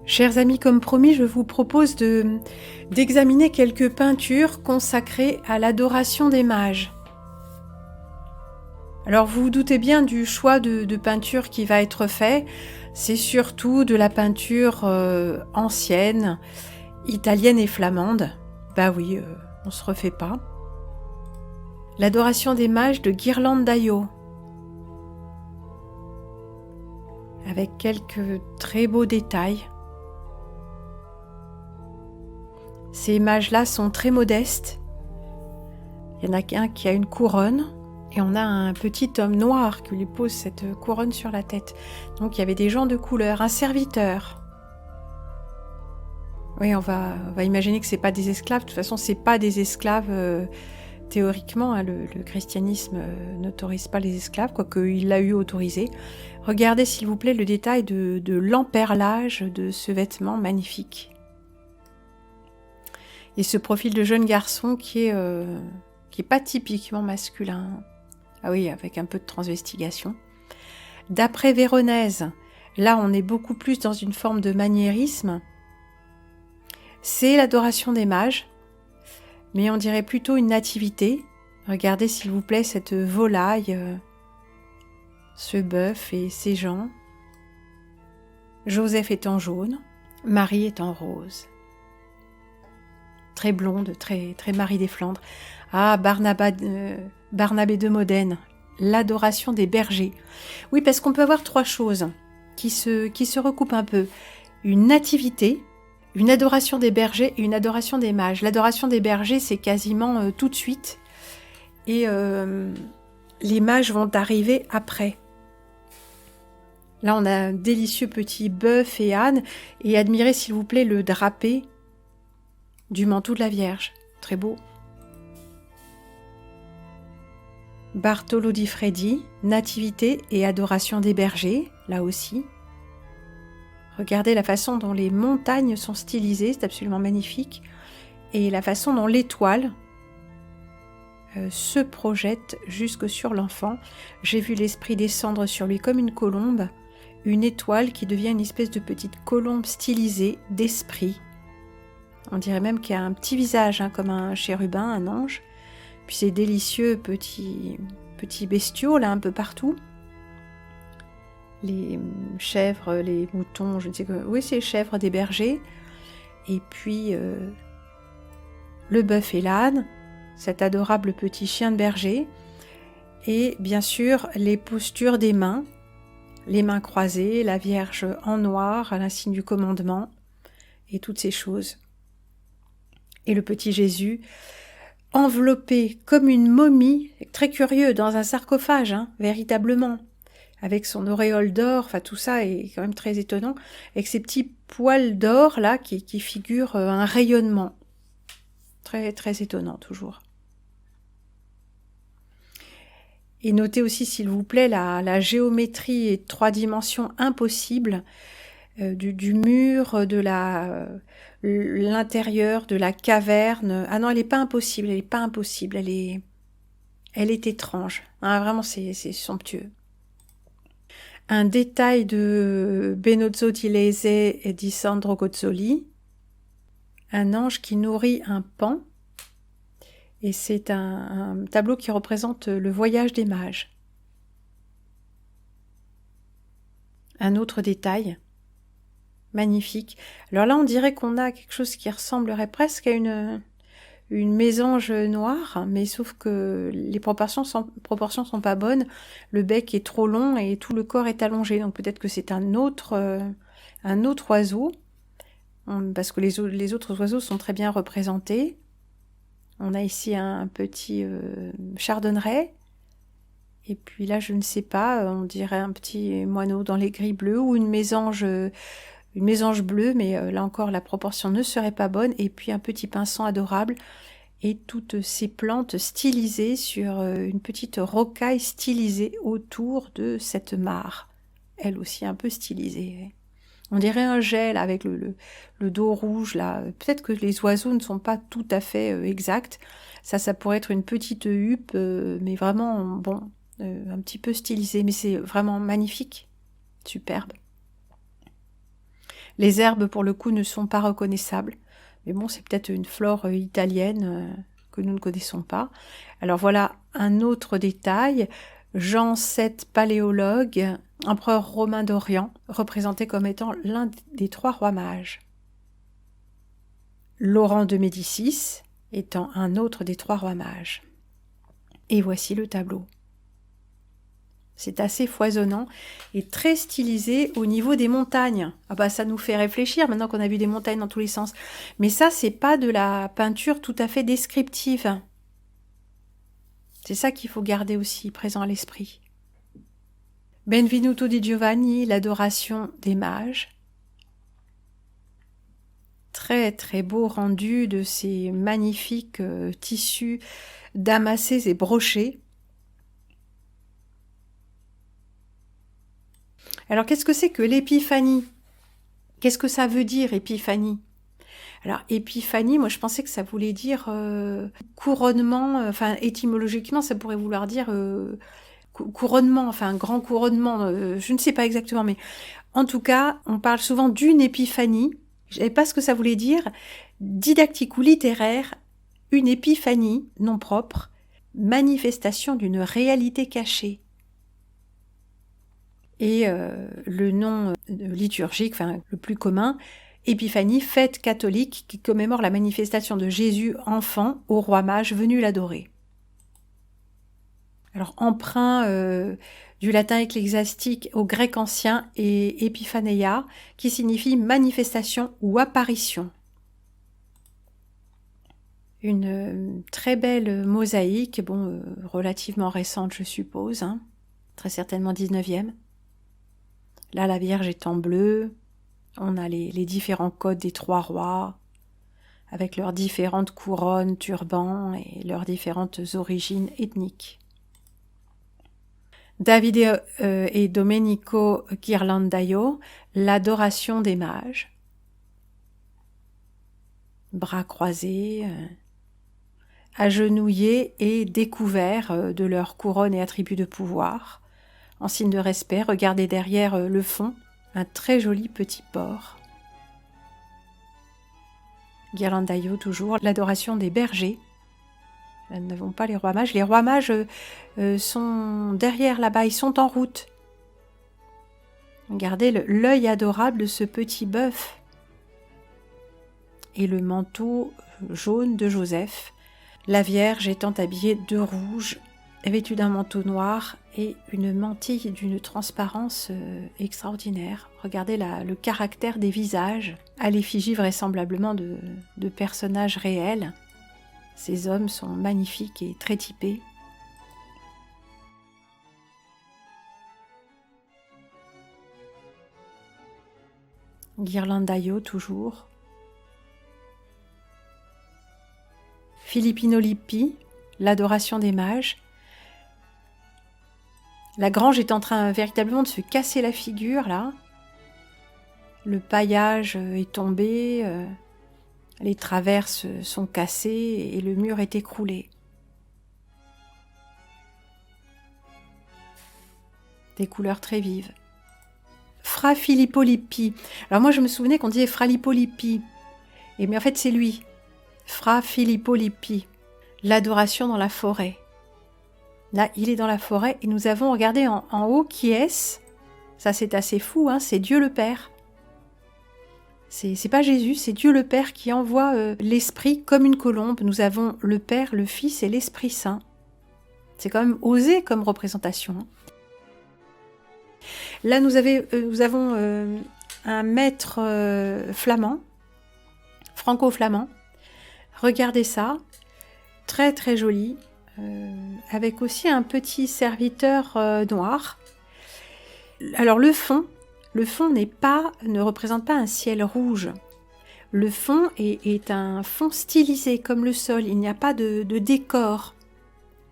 Chers amis, comme promis, je vous propose d'examiner quelques peintures consacrées à l'adoration des mages. Alors vous vous doutez bien du choix de peinture qui va être fait, c'est surtout de la peinture ancienne, italienne et flamande. Bah oui, on se refait pas. L'adoration des mages de Ghirlandaio, avec quelques très beaux détails. Ces mages-là sont très modestes. Il y en a qu'un qui a une couronne et on a un petit homme noir qui lui pose cette couronne sur la tête. Donc il y avait des gens de couleur, un serviteur. Oui, on va imaginer que c'est pas des esclaves. De toute façon, c'est pas des esclaves théoriquement. Hein, le christianisme n'autorise pas les esclaves, quoique il l'a eu autorisé. Regardez s'il vous plaît le détail de l'emperlage de ce vêtement magnifique. Et ce profil de jeune garçon qui est pas typiquement masculin. Ah oui, avec un peu de transvestigation. D'après Véronèse, là on est beaucoup plus dans une forme de maniérisme. C'est l'adoration des mages, mais on dirait plutôt une nativité. Regardez s'il vous plaît cette volaille, ce bœuf et ces gens. Joseph est en jaune, Marie est en rose. Très blonde, très Marie des Flandres. Ah, Barnabé de Modène, l'adoration des bergers. Oui, parce qu'on peut avoir trois choses qui se recoupent un peu. Une nativité, une adoration des bergers et une adoration des mages. L'adoration des bergers, c'est quasiment tout de suite. Et les mages vont arriver après. Là, on a un délicieux petit bœuf et âne. Et admirez, s'il vous plaît, le drapé du manteau de la Vierge. Très beau. Bartolo di Freddi, nativité et adoration des bergers, là aussi. Regardez la façon dont les montagnes sont stylisées, c'est absolument magnifique. Et la façon dont l'étoile se projette jusque sur l'enfant. J'ai vu l'esprit descendre sur lui comme une colombe, une étoile qui devient une espèce de petite colombe stylisée d'esprit. On dirait même qu'il y a un petit visage, hein, comme un chérubin, un ange. Puis ces délicieux petits bestiaux, là, un peu partout. Les chèvres, les moutons, je ne sais quoi. Oui, c'est les chèvres des bergers. Et puis, le bœuf et l'âne, cet adorable petit chien de berger. Et bien sûr, les postures des mains. Les mains croisées, la Vierge en noir, à l'insigne du commandement. Et toutes ces choses. Et le petit Jésus, enveloppé comme une momie, très curieux, dans un sarcophage, hein, véritablement, avec son auréole d'or, enfin tout ça est quand même très étonnant, avec ces petits poils d'or là qui figurent un rayonnement. Très, très étonnant toujours. Et notez aussi, s'il vous plaît, la géométrie et 3 dimensions impossibles du mur, de l'intérieur, de la caverne. Ah non, elle n'est pas impossible, elle est étrange. Ah, vraiment, c'est somptueux. Un détail de Benozzo di Lese et di Sandro Gozzoli. Un ange qui nourrit un paon. Et c'est un tableau qui représente le voyage des mages. Un autre détail, magnifique. Alors là, on dirait qu'on a quelque chose qui ressemblerait presque à une mésange noire, mais sauf que les proportions sont pas bonnes. Le bec est trop long et tout le corps est allongé. Donc peut-être que c'est un autre oiseau, parce que les autres oiseaux sont très bien représentés. On a ici un petit chardonneret. Et puis là, je ne sais pas, on dirait un petit moineau dans les gris bleus ou une mésange bleue, mais là encore, la proportion ne serait pas bonne. Et puis un petit pinsson adorable et toutes ces plantes stylisées sur une petite rocaille stylisée autour de cette mare. Elle aussi un peu stylisée. On dirait un gel avec le dos rouge là. Peut-être que les oiseaux ne sont pas tout à fait exacts. Ça pourrait être une petite huppe, mais vraiment, bon, un petit peu stylisée. Mais c'est vraiment magnifique, superbe. Les herbes, pour le coup, ne sont pas reconnaissables. Mais bon, c'est peut-être une flore italienne que nous ne connaissons pas. Alors voilà un autre détail. Jean VII, paléologue, empereur romain d'Orient, représenté comme étant l'un des 3 rois mages. Laurent de Médicis étant un autre des 3 rois mages. Et voici le tableau. C'est assez foisonnant et très stylisé au niveau des montagnes. Ah bah ça nous fait réfléchir maintenant qu'on a vu des montagnes dans tous les sens. Mais ça, c'est pas de la peinture tout à fait descriptive. C'est ça qu'il faut garder aussi présent à l'esprit. Benvenuto di Giovanni, l'adoration des mages. Très très beau rendu de ces magnifiques tissus damassés et brochés. Alors qu'est-ce que c'est que l'épiphanie? Qu'est-ce que ça veut dire épiphanie? Alors épiphanie, moi je pensais que ça voulait dire couronnement, enfin étymologiquement ça pourrait vouloir dire couronnement, enfin un grand couronnement, je ne sais pas exactement, mais en tout cas on parle souvent d'une épiphanie, je ne savais pas ce que ça voulait dire, didactique ou littéraire, une épiphanie non propre, manifestation d'une réalité cachée. Et le nom liturgique, enfin le plus commun, Épiphanie, fête catholique qui commémore la manifestation de Jésus enfant au roi mage venu l'adorer. Alors emprunt du latin ecclésiastique au grec ancien et épiphanéia qui signifie manifestation ou apparition. Une très belle mosaïque, bon relativement récente je suppose, hein, très certainement 19e. Là la Vierge est en bleu. On a les différents codes des 3 rois, avec leurs différentes couronnes, turbans et leurs différentes origines ethniques. Davide et Domenico Ghirlandaio, l'adoration des mages. Bras croisés, agenouillés et découverts de leurs couronnes et attributs de pouvoir. En signe de respect, regardez derrière le fond, un très joli petit port. Ghirlandaio toujours, l'adoration des bergers. Nous n'avons pas les rois mages. Les rois mages sont derrière là-bas, ils sont en route. Regardez l'œil adorable de ce petit bœuf. Et le manteau jaune de Joseph. La Vierge étant habillée de rouge, vêtue d'un manteau noir et une mantille d'une transparence extraordinaire. Regardez le caractère des visages, à l'effigie vraisemblablement de personnages réels. Ces hommes sont magnifiques et très typés. Ghirlandaio toujours. Filippino Lippi, l'adoration des mages. La grange est en train véritablement de se casser la figure, là. Le paillage est tombé, les traverses sont cassées et le mur est écroulé. Des couleurs très vives. Fra Filippo Lippi. Alors moi je me souvenais qu'on disait Fra Lippo Lippi. Mais en fait c'est lui. Fra Filippo Lippi. l'adoration dans la forêt. Là, il est dans la forêt et nous avons regardé en haut qui est-ce. Ça, c'est assez fou, hein, c'est Dieu le Père. C'est pas Jésus, c'est Dieu le Père qui envoie l'Esprit comme une colombe. Nous avons le Père, le Fils et l'Esprit Saint. C'est quand même osé comme représentation. Là, nous avons un maître flamand, franco-flamand. Regardez ça, très très joli, avec aussi un petit serviteur noir. Alors le fond ne représente pas un ciel rouge. Le fond est un fond stylisé comme le sol. Il n'y a pas de décor.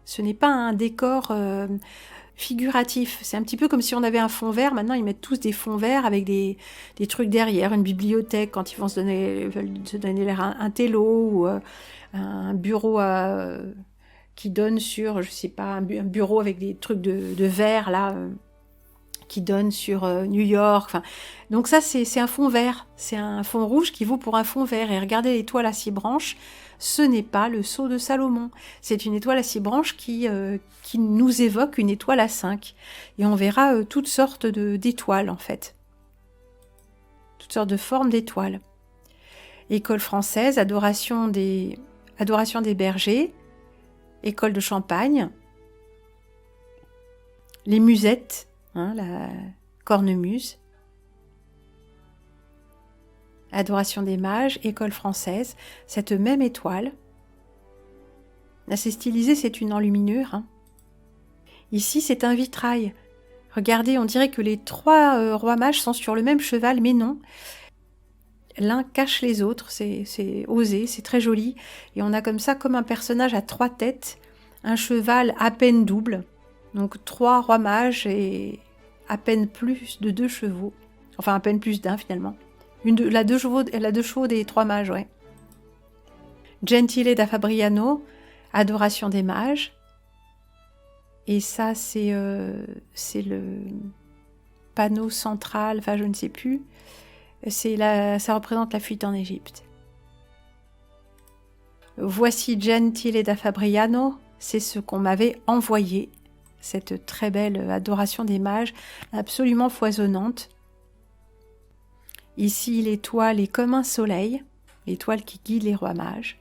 Ce n'est pas un décor figuratif. C'est un petit peu comme si on avait un fond vert. Maintenant, ils mettent tous des fonds verts avec des trucs derrière, une bibliothèque quand ils veulent se donner l'air un télo ou un bureau qui donne sur, je sais pas, un bureau avec des trucs de verre là. Qui donne sur New York. Enfin, donc ça, c'est un fond vert. C'est un fond rouge qui vaut pour un fond vert. Et regardez l'étoile à 6 branches, ce n'est pas le sceau de Salomon. C'est une étoile à 6 branches qui nous évoque une étoile à 5. Et on verra toutes sortes d'étoiles, en fait. Toutes sortes de formes d'étoiles. École française, adoration des bergers, école de Champagne, les musettes, la cornemuse, adoration des mages, école française, cette même étoile. Là, c'est stylisé, c'est une enluminure. Ici, c'est un vitrail. Regardez, on dirait que les 3 rois mages sont sur le même cheval, mais non. L'un cache les autres, c'est osé, c'est très joli. Et on a comme ça, comme un personnage à 3 têtes, un cheval à peine double. Donc 3 rois mages et à peine plus de 2 chevaux. Enfin, à peine plus d'un finalement. La 2 chevaux des 3 mages, ouais. Gentile da Fabriano, adoration des mages. Et ça, c'est le panneau central, enfin je ne sais plus. Ça représente la fuite en Égypte. Voici Gentile da Fabriano, c'est ce qu'on m'avait envoyé. Cette très belle adoration des mages, absolument foisonnante. Ici, l'étoile est comme un soleil, l'étoile qui guide les rois mages.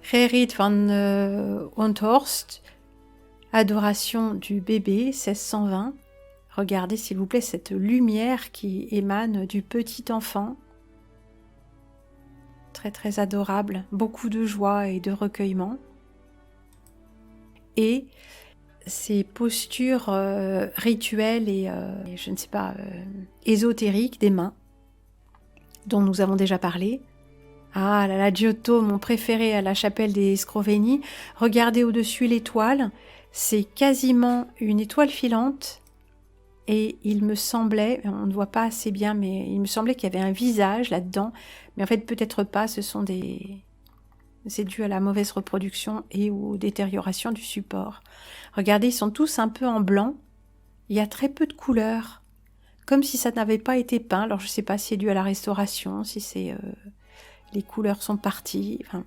Gerrit van Honthorst, adoration du bébé, 1620. Regardez s'il vous plaît cette lumière qui émane du petit enfant. Très très adorable, beaucoup de joie et de recueillement. Et ces postures rituelles et je ne sais pas, ésotériques des mains, dont nous avons déjà parlé. Ah là là, Giotto, mon préféré à la chapelle des Scrovegni. Regardez au-dessus l'étoile, c'est quasiment une étoile filante. Et il me semblait, on ne voit pas assez bien, mais il me semblait qu'il y avait un visage là-dedans. Mais en fait, peut-être pas, c'est dû à la mauvaise reproduction et aux détériorations du support. Regardez, ils sont tous un peu en blanc. Il y a très peu de couleurs, comme si ça n'avait pas été peint. Alors je ne sais pas si c'est dû à la restauration, si c'est les couleurs sont parties. Enfin.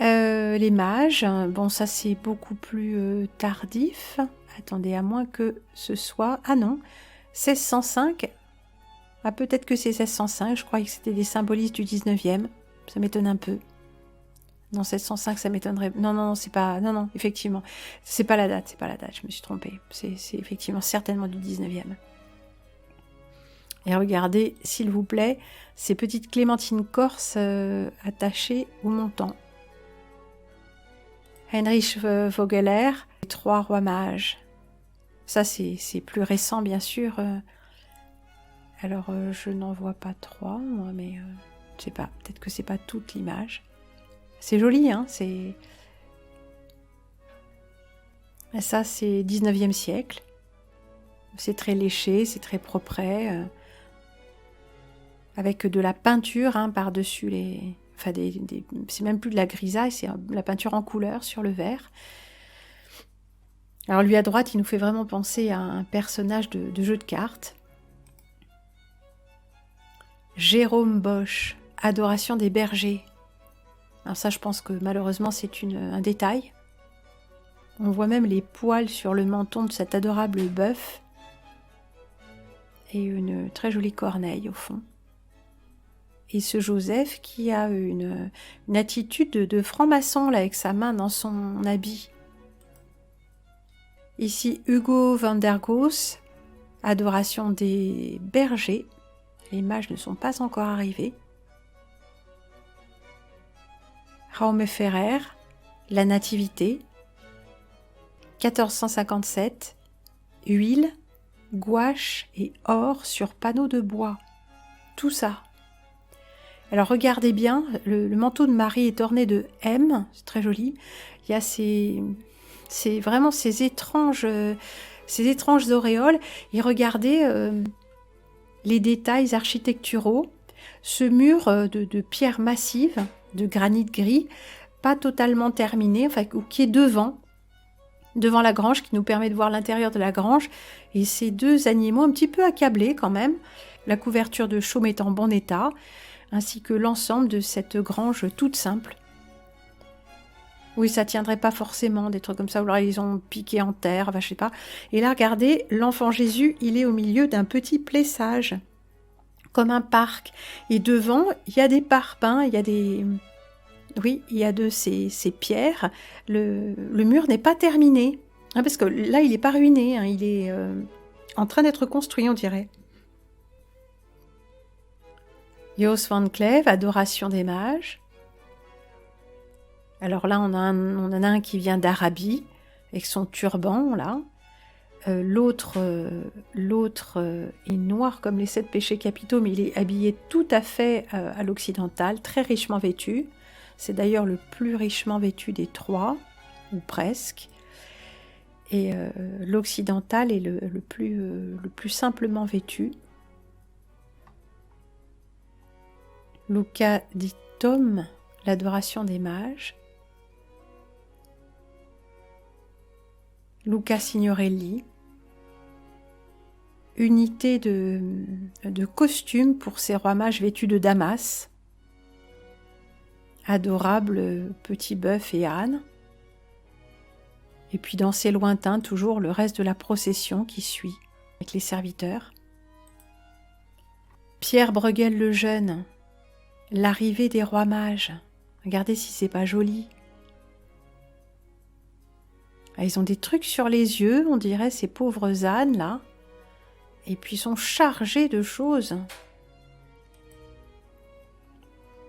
Les mages, bon ça c'est beaucoup plus tardif. Attendez, à moins que ce soit... Ah non, 1605. Ah peut-être que c'est 1605, je croyais que c'était des symbolistes du 19e. Ça m'étonne un peu. Non, 705, ça m'étonnerait. Non, c'est pas... Non, effectivement. C'est pas la date, je me suis trompée. C'est effectivement certainement du 19e. Et regardez, s'il vous plaît, ces petites clémentines corses attachées au montant. Heinrich Vogeler, les 3 rois mages. Ça, c'est plus récent, bien sûr. Alors, je n'en vois pas 3, moi, mais... je sais pas, peut-être que c'est pas toute l'image. C'est joli, hein, c'est... Ça, c'est 19e siècle. C'est très léché, c'est très propre, avec de la peinture par-dessus les... Enfin, c'est même plus de la grisaille, c'est la peinture en couleur sur le verre. Alors lui à droite, il nous fait vraiment penser à un personnage de jeu de cartes. Jérôme Bosch, adoration des bergers. Alors ça, je pense que malheureusement, c'est un détail. On voit même les poils sur le menton de cet adorable bœuf. Et une très jolie corneille au fond. Et ce Joseph qui a une attitude de franc-maçon là, avec sa main dans son habit. Ici, Hugo van der Goes, Adoration des bergers. Les mages ne sont pas encore arrivés. Raume Ferrer, La Nativité, 1457, huile, gouache et or sur panneau de bois. Tout ça. Alors regardez bien, le manteau de Marie est orné de M, c'est très joli. Il y a vraiment ces étranges auréoles. Et regardez les détails architecturaux. Ce mur de pierre massive, de granit gris, pas totalement terminé, enfin qui est devant la grange, qui nous permet de voir l'intérieur de la grange. Et ces deux animaux un petit peu accablés quand même. La couverture de chaume est en bon état, ainsi que l'ensemble de cette grange toute simple. Oui, ça tiendrait pas forcément, des trucs comme ça, ou alors ils ont piqué en terre, enfin, je sais pas. Et là, regardez, l'enfant Jésus, il est au milieu d'un petit plessage, comme un parc. Et devant, il y a des parpaings, il y a des... Oui, il y a de ces pierres. Le mur n'est pas terminé, hein, parce que là, il n'est pas ruiné, hein, il est en train d'être construit, on dirait. Jos van Cleve, Adoration des mages. Alors là, on en a un qui vient d'Arabie, avec son turban, là. L'autre est noir comme les 7 péchés capitaux, mais il est habillé tout à fait à l'occidental, très richement vêtu. C'est d'ailleurs le plus richement vêtu des 3, ou presque. Et l'occidental est le plus simplement vêtu. Luca di Tom, l'Adoration des mages. Luca Signorelli. Unité de costumes pour ces rois mages vêtus de Damas. Adorable petit bœuf et âne. Et puis dans ces lointains, toujours le reste de la procession qui suit, avec les serviteurs. Pierre Bruegel le Jeune, l'arrivée des rois mages. Regardez si c'est pas joli. Ah, ils ont des trucs sur les yeux, on dirait ces pauvres ânes là. Et puis ils sont chargés de choses.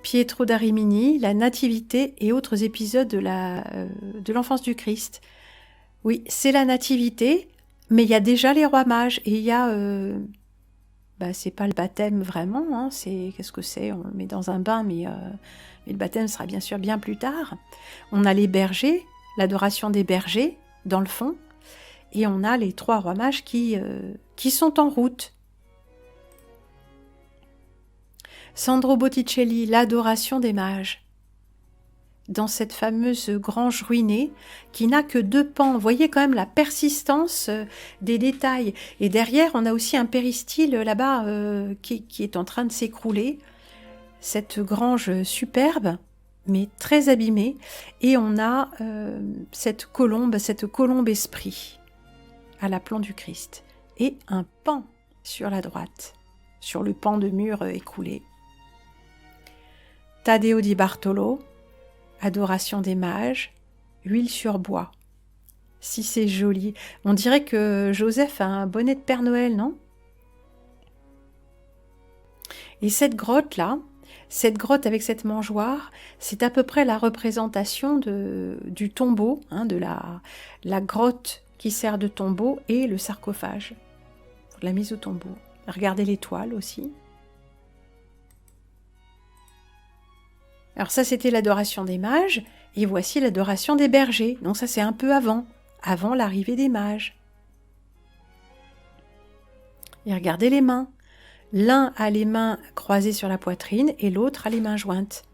Pietro da Rimini, la Nativité et autres épisodes de l'enfance du Christ. Oui, c'est la Nativité, mais il y a déjà les rois mages et il y a... c'est pas le baptême vraiment, hein, qu'est-ce que c'est? On le met dans un bain, mais le baptême sera bien sûr bien plus tard. On a les bergers, l'adoration des bergers dans le fond, et on a les 3 rois mages qui sont en route. Sandro Botticelli, l'adoration des mages. Dans cette fameuse grange ruinée qui n'a que 2 pans. Vous voyez quand même la persistance des détails. Et derrière, on a aussi un péristyle là-bas qui est en train de s'écrouler. Cette grange superbe, mais très abîmée. Et on a cette colombe esprit à l'aplomb du Christ. Et un pan sur la droite, sur le pan de mur écoulé. Taddeo di Bartolo, Adoration des mages, huile sur bois. Si c'est joli. On dirait que Joseph a un bonnet de Père Noël, non? Et cette grotte-là, cette grotte avec cette mangeoire, c'est à peu près la représentation du tombeau, hein, de la grotte qui sert de tombeau et le sarcophage, pour la mise au tombeau. Regardez l'étoile aussi. Alors ça, c'était l'adoration des mages, et voici l'adoration des bergers. Donc ça, c'est un peu avant l'arrivée des mages. Et regardez les mains. L'un a les mains croisées sur la poitrine, et l'autre a les mains jointes.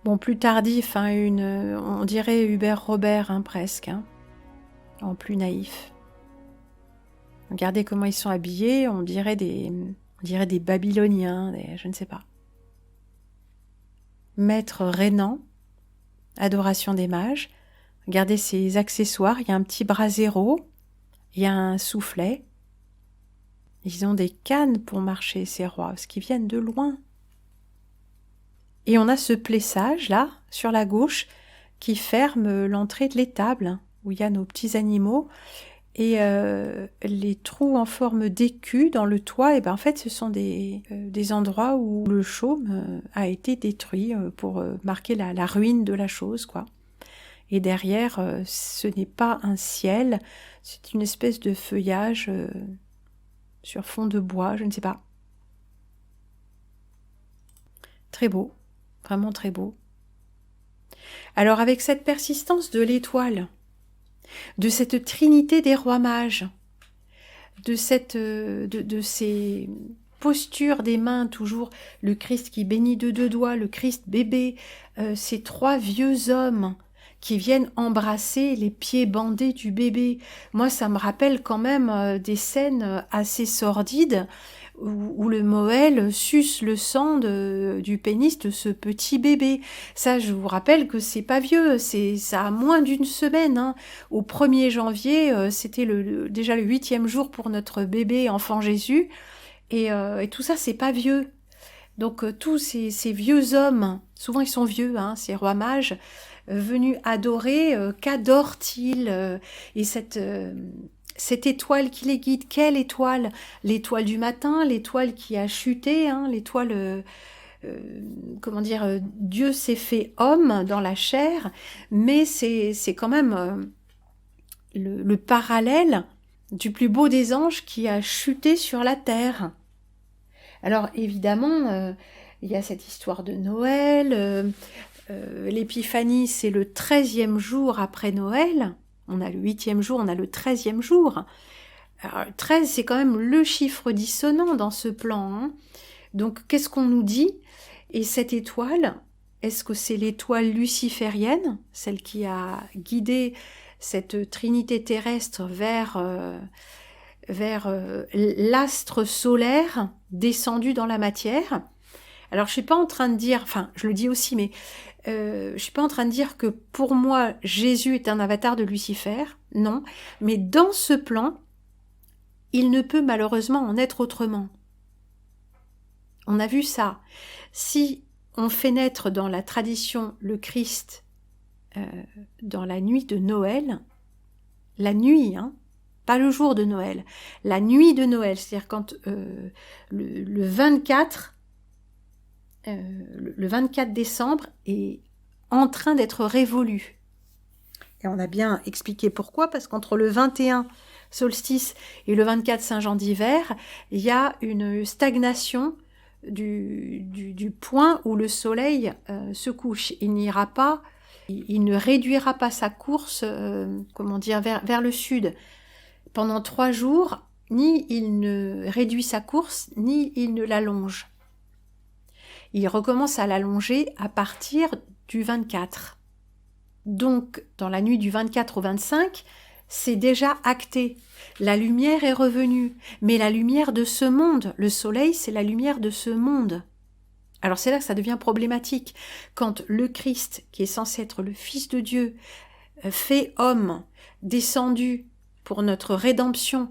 Bon, plus tardif, hein, on dirait Hubert Robert, hein, presque. Hein. en plus naïf. Regardez comment ils sont habillés, on dirait des Babyloniens, je ne sais pas. Maître Rénan, adoration des mages. Regardez ces accessoires, il y a un petit brasero, il y a un soufflet. Ils ont des cannes pour marcher, ces rois, parce qu'ils viennent de loin. Et on a ce plessage, là, sur la gauche, qui ferme l'entrée de l'étable, où il y a nos petits animaux. Et les trous en forme d'écu dans le toit, et ben en fait, ce sont des endroits où le chaume a été détruit pour marquer la ruine de la chose, quoi. Et derrière, ce n'est pas un ciel, c'est une espèce de feuillage sur fond de bois, je ne sais pas. Très beau, vraiment très beau. Alors avec cette persistance de l'étoile, de cette trinité des rois mages, de ces postures des mains, toujours le Christ qui bénit de 2 doigts, le Christ bébé, ces 3 vieux hommes qui viennent embrasser les pieds bandés du bébé. Moi, ça me rappelle quand même des scènes assez sordides où le Moël suce le sang du pénis de ce petit bébé. Ça, je vous rappelle que c'est pas vieux, ça a moins d'1 semaine. Hein. Au 1er janvier, c'était déjà le 8e jour pour notre bébé enfant Jésus. Et tout ça, c'est pas vieux. Donc tous ces vieux hommes, souvent ils sont vieux, hein, ces rois mages, venus adorer, qu'adorent-ils et cette étoile qui les guide, quelle étoile? L'étoile du matin, l'étoile qui a chuté, hein, l'étoile, Dieu s'est fait homme dans la chair, mais c'est quand même le parallèle du plus beau des anges qui a chuté sur la terre. Alors évidemment, il y a cette histoire de Noël, l'épiphanie c'est le 13e jour après Noël, on a le 8e jour, on a le 13e jour. Alors 13 c'est quand même le chiffre dissonant dans ce plan. Hein. Donc qu'est-ce qu'on nous dit? Et cette étoile, est-ce que c'est l'étoile luciférienne, celle qui a guidé cette trinité terrestre vers l'astre solaire descendu dans la matière? Alors je suis pas en train de dire, enfin je le dis aussi, mais je suis pas en train de dire que pour moi Jésus est un avatar de Lucifer, non, mais dans ce plan, il ne peut malheureusement en être autrement. On a vu ça. Si on fait naître dans la tradition le Christ dans la nuit de Noël, la nuit, hein, pas le jour de Noël, la nuit de Noël, c'est-à-dire quand le 24 décembre est en train d'être révolu. Et on a bien expliqué pourquoi, parce qu'entre le 21 solstice et le 24 Saint-Jean d'hiver, il y a une stagnation du point où le soleil se couche. Il n'ira pas, il ne réduira pas sa course, vers le sud. Pendant 3 jours, ni il ne réduit sa course, ni il ne l'allonge. Il recommence à l'allonger à partir du 24. Donc, dans la nuit du 24 au 25, c'est déjà acté. La lumière est revenue, mais la lumière de ce monde, le soleil, c'est la lumière de ce monde. Alors c'est là que ça devient problématique. Quand le Christ, qui est censé être le Fils de Dieu, fait homme, descendu pour notre rédemption,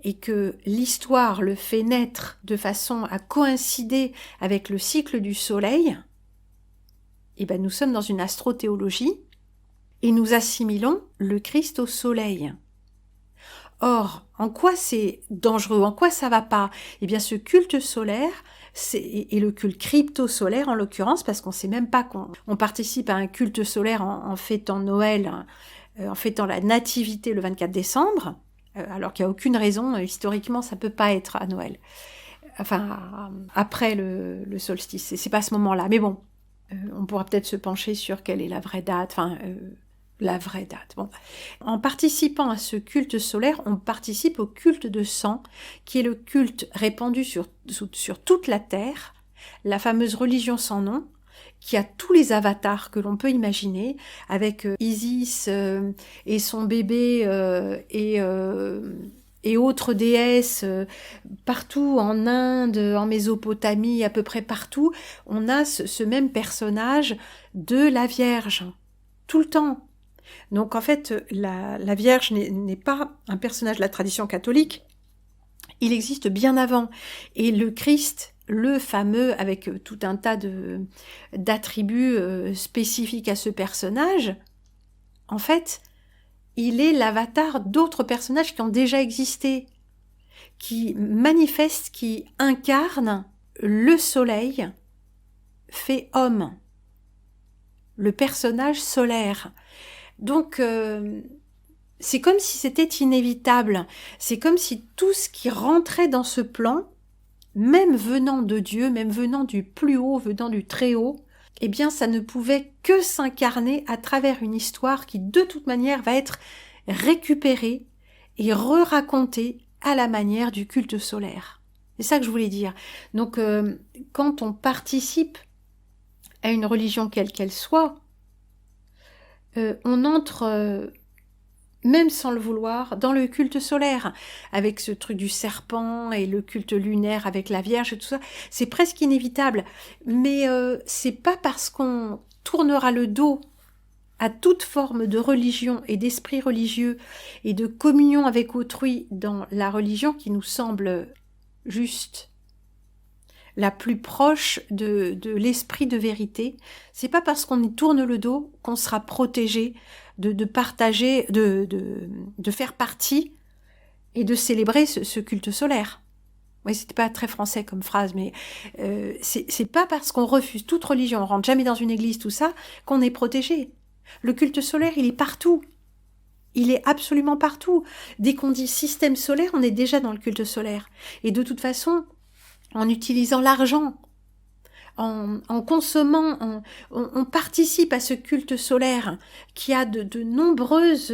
et que l'histoire le fait naître de façon à coïncider avec le cycle du soleil, eh ben nous sommes dans une astrothéologie et nous assimilons le Christ au soleil. Or, en quoi c'est dangereux? En quoi ça va pas? Eh bien, ce culte solaire, et le culte crypto-solaire en l'occurrence, parce qu'on sait même pas qu'on participe à un culte solaire en fêtant Noël, en fêtant la nativité le 24 décembre, alors qu'il n'y a aucune raison, historiquement, ça peut pas être à Noël. Enfin, après le solstice, c'est pas à ce moment-là. Mais bon, on pourra peut-être se pencher sur quelle est la vraie date, la vraie date. Bon. En participant à ce culte solaire, on participe au culte de sang, qui est le culte répandu sur toute la terre, la fameuse religion sans nom, qui a tous les avatars que l'on peut imaginer, avec Isis et son bébé et autres déesses partout en Inde, en Mésopotamie, à peu près partout. On a ce même personnage de la Vierge, tout le temps. Donc en fait, la Vierge n'est pas un personnage de la tradition catholique, il existe bien avant. Et le Christ, le fameux, avec tout un tas d'attributs spécifiques à ce personnage, en fait, il est l'avatar d'autres personnages qui ont déjà existé, qui manifestent, qui incarnent le soleil fait homme, le personnage solaire. Donc, c'est comme si c'était inévitable. C'est comme si tout ce qui rentrait dans ce plan, même venant de Dieu, même venant du plus haut, venant du très haut, eh bien, ça ne pouvait que s'incarner à travers une histoire qui, de toute manière, va être récupérée et re-racontée à la manière du culte solaire. C'est ça que je voulais dire. Donc, quand on participe à une religion quelle qu'elle soit, on entre, même sans le vouloir, dans le culte solaire, avec ce truc du serpent et le culte lunaire avec la Vierge et tout ça. C'est presque inévitable. Mais c'est pas parce qu'on tournera le dos à toute forme de religion et d'esprit religieux et de communion avec autrui dans la religion qui nous semble juste, la plus proche de l'esprit de vérité. C'est pas parce qu'on y tourne le dos qu'on sera protégé de partager, de faire partie et de célébrer ce culte solaire. Oui, c'était pas très français comme phrase, mais c'est pas parce qu'on refuse toute religion, on rentre jamais dans une église, tout ça, qu'on est protégé. Le culte solaire, il est partout. Il est absolument partout. Dès qu'on dit système solaire, on est déjà dans le culte solaire. Et de toute façon, en utilisant l'argent, en consommant, on participe à ce culte solaire qui a de nombreuses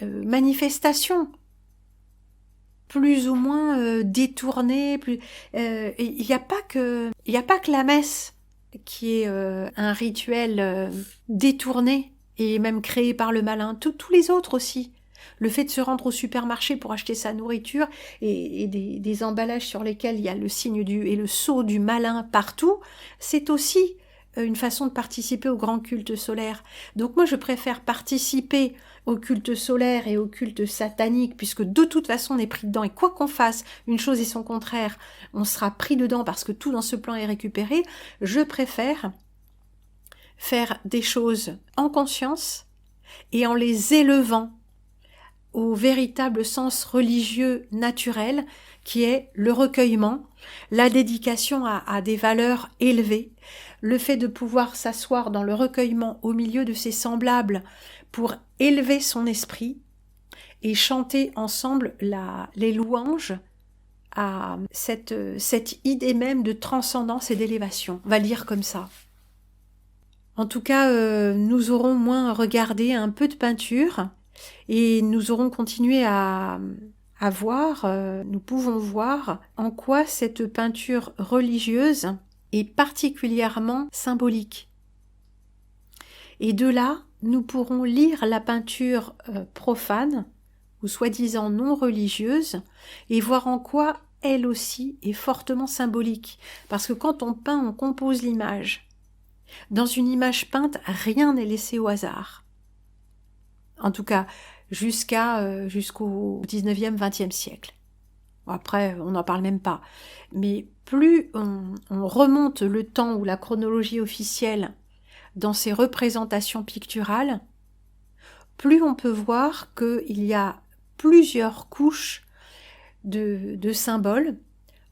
manifestations, plus ou moins détournées. Il n'y a pas que la messe qui est un rituel détourné et même créé par le malin. Tous les autres aussi. Le fait de se rendre au supermarché pour acheter sa nourriture et des emballages sur lesquels il y a le signe et le sceau du malin partout, c'est aussi une façon de participer au grand culte solaire. Donc moi, je préfère participer au culte solaire et au culte satanique, puisque de toute façon, on est pris dedans. Et quoi qu'on fasse, une chose et son contraire, on sera pris dedans parce que tout dans ce plan est récupéré. Je préfère faire des choses en conscience et en les élevant au véritable sens religieux naturel qui est le recueillement, la dédication à des valeurs élevées, le fait de pouvoir s'asseoir dans le recueillement au milieu de ses semblables pour élever son esprit et chanter ensemble les louanges à cette idée même de transcendance et d'élévation. On va le dire comme ça. En tout cas, nous aurons moins regardé un peu de peinture et nous aurons continué à voir, nous pouvons voir en quoi cette peinture religieuse est particulièrement symbolique. Et de là, nous pourrons lire la peinture profane ou soi-disant non religieuse et voir en quoi elle aussi est fortement symbolique. Parce que quand on peint, on compose l'image. Dans une image peinte, rien n'est laissé au hasard. En tout cas, jusqu'au 19e, 20e siècle. Après, on n'en parle même pas. Mais plus on remonte le temps ou la chronologie officielle dans ces représentations picturales, plus on peut voir qu'il y a plusieurs couches de symboles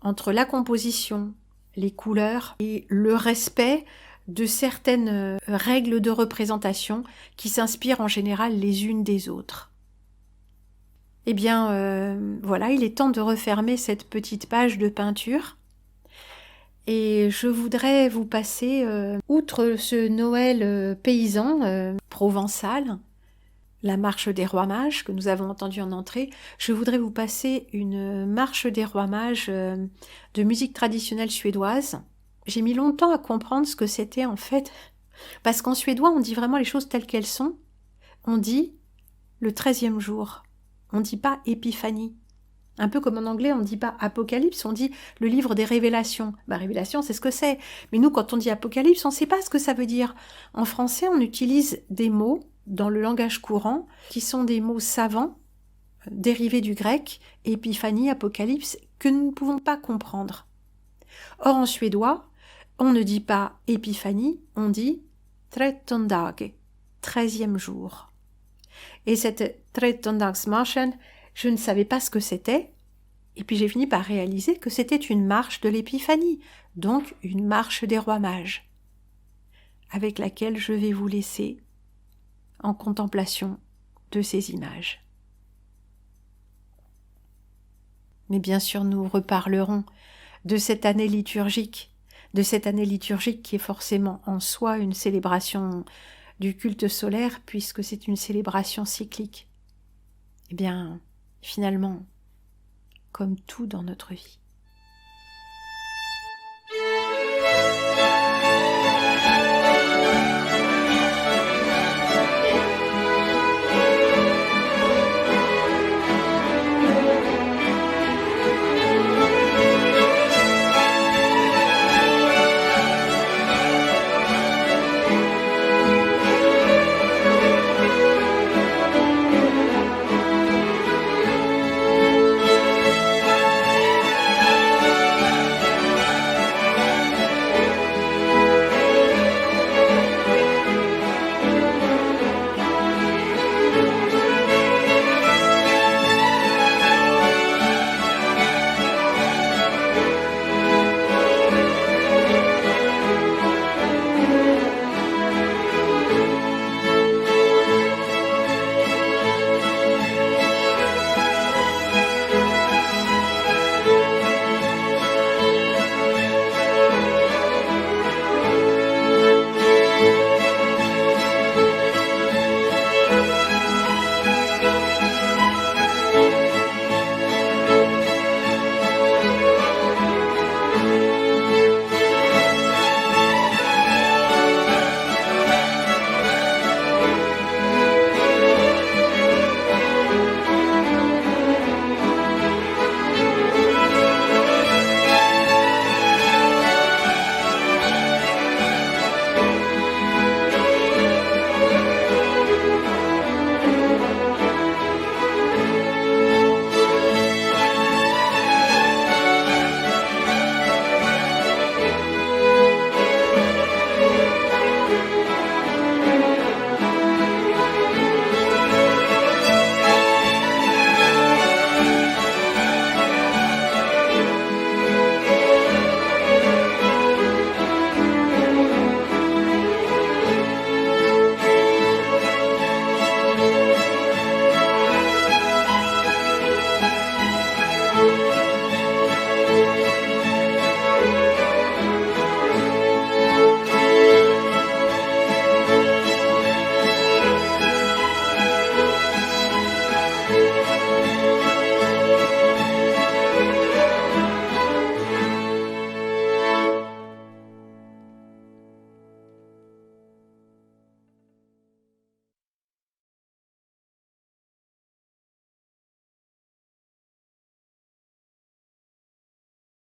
entre la composition, les couleurs et le respect de certaines règles de représentation qui s'inspirent en général les unes des autres. Eh bien, voilà, il est temps de refermer cette petite page de peinture. Et je voudrais vous passer, outre ce Noël paysan, provençal, la marche des rois mages que nous avons entendue en entrée, je voudrais vous passer une marche des rois mages de musique traditionnelle suédoise, j'ai mis longtemps à comprendre ce que c'était en fait, parce qu'en suédois, on dit vraiment les choses telles qu'elles sont. On dit le 13e jour. On ne dit pas épiphanie. Un peu comme en anglais, on ne dit pas apocalypse, on dit le livre des révélations. Révélation, c'est ce que c'est. Mais nous, quand on dit apocalypse, on ne sait pas ce que ça veut dire. En français, on utilise des mots dans le langage courant qui sont des mots savants, dérivés du grec, épiphanie, apocalypse, que nous ne pouvons pas comprendre. Or, en suédois, on ne dit pas épiphanie, on dit trettondag, 13e jour. Et cette trettondagsmarschen, je ne savais pas ce que c'était, et puis j'ai fini par réaliser que c'était une marche de l'épiphanie, donc une marche des rois mages, avec laquelle je vais vous laisser en contemplation de ces images. Mais bien sûr, nous reparlerons de cette année liturgique qui est forcément en soi une célébration du culte solaire, puisque c'est une célébration cyclique. Eh bien, finalement, comme tout dans notre vie,